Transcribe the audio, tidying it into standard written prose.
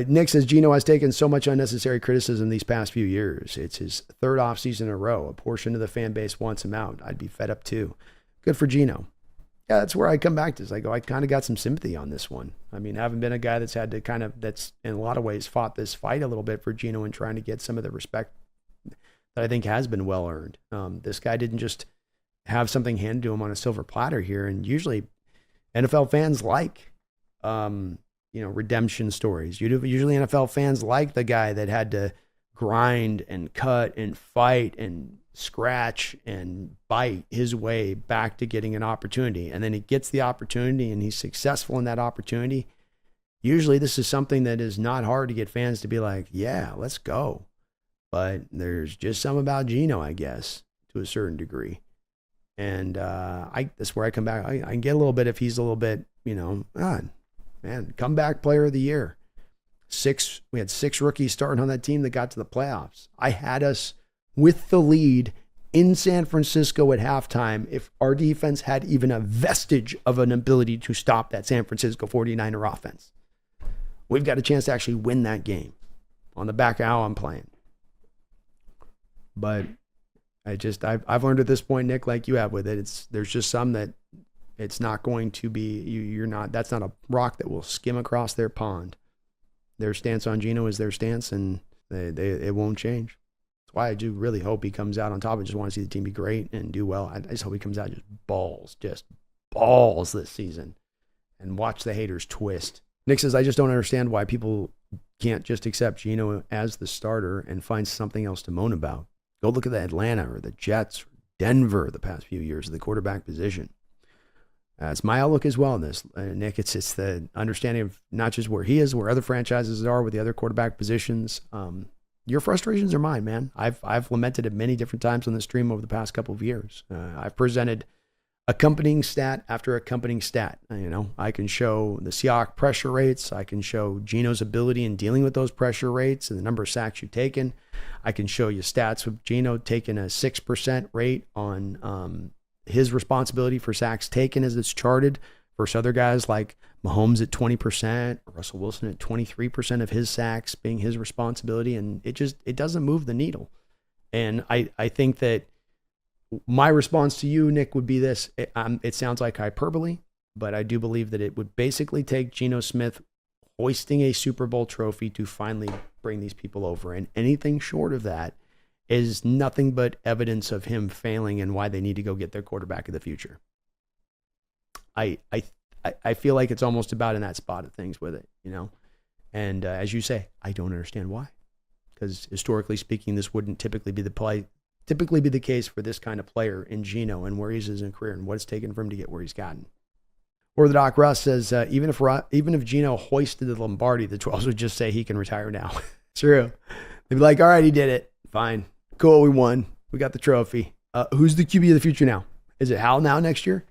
Nick says Geno has taken so much unnecessary criticism these past few years. It's his third offseason in a row. A portion of the fan base wants him out. I'd be fed up too. Good for Geno. Yeah, that's where I come back to. Is I go, I kind of got some sympathy on this one. I mean, I haven't been a guy that's had to that's in a lot of ways fought this fight a little bit for Geno and trying to get some of the respect that I think has been well earned. This guy didn't just have something handed to him on a silver platter here. And usually NFL fans like, redemption stories. Usually NFL fans like the guy that had to grind and cut and fight and scratch and bite his way back to getting an opportunity. And then he gets the opportunity and he's successful in that opportunity. Usually this is something that is not hard to get fans to be like, yeah, let's go. But there's just something about Geno, I guess, to a certain degree. And that's where I come back. I can get a little bit if he's a little bit, comeback player of the year. We had 6 rookies starting on that team that got to the playoffs. I had us with the lead in San Francisco at halftime if our defense had even a vestige of an ability to stop that San Francisco 49er offense. We've got a chance to actually win that game on the back of how I'm playing. But I've learned at this point, Nick, like you have with it, there's just some that it's not going to be, that's not a rock that will skim across their pond. Their stance on Geno is their stance, and it won't change. That's why I do really hope he comes out on top. I just want to see the team be great and do well. I just hope he comes out just balls this season and watch the haters twist. Nick says, I just don't understand why people can't just accept Geno as the starter and find something else to moan about. Go look at the Atlanta or the Jets or Denver the past few years of the quarterback position. It's my outlook as well in this, Nick. It's the understanding of not just where he is, where other franchises are with the other quarterback positions. Your frustrations are mine, man. I've lamented it many different times on the stream over the past couple of years. I've presented accompanying stat after accompanying stat. I can show the Seahawks pressure rates. I can show Geno's ability in dealing with those pressure rates and the number of sacks you've taken. I can show you stats with Geno taking a 6% rate on his responsibility for sacks taken as it's charted versus other guys like Mahomes at 20%, Russell Wilson at 23% of his sacks being his responsibility. And it doesn't move the needle. And I think that my response to you, Nick, would be this. It sounds like hyperbole, but I do believe that it would basically take Geno Smith hoisting a Super Bowl trophy to finally bring these people over. And anything short of that is nothing but evidence of him failing and why they need to go get their quarterback of the future. I feel like it's almost about in that spot of things with it, And as you say, I don't understand why. Because historically speaking, this wouldn't typically be the case for this kind of player in Geno and where he is in his career and what it's taken for him to get where he's gotten. Or the Doc Russ says, even if Geno hoisted the Lombardi, the 12s would just say he can retire now. True. They'd be like, all right, he did it. Fine. Cool, we won. We got the trophy. Who's the QB of the future now? Is it Hal now next year?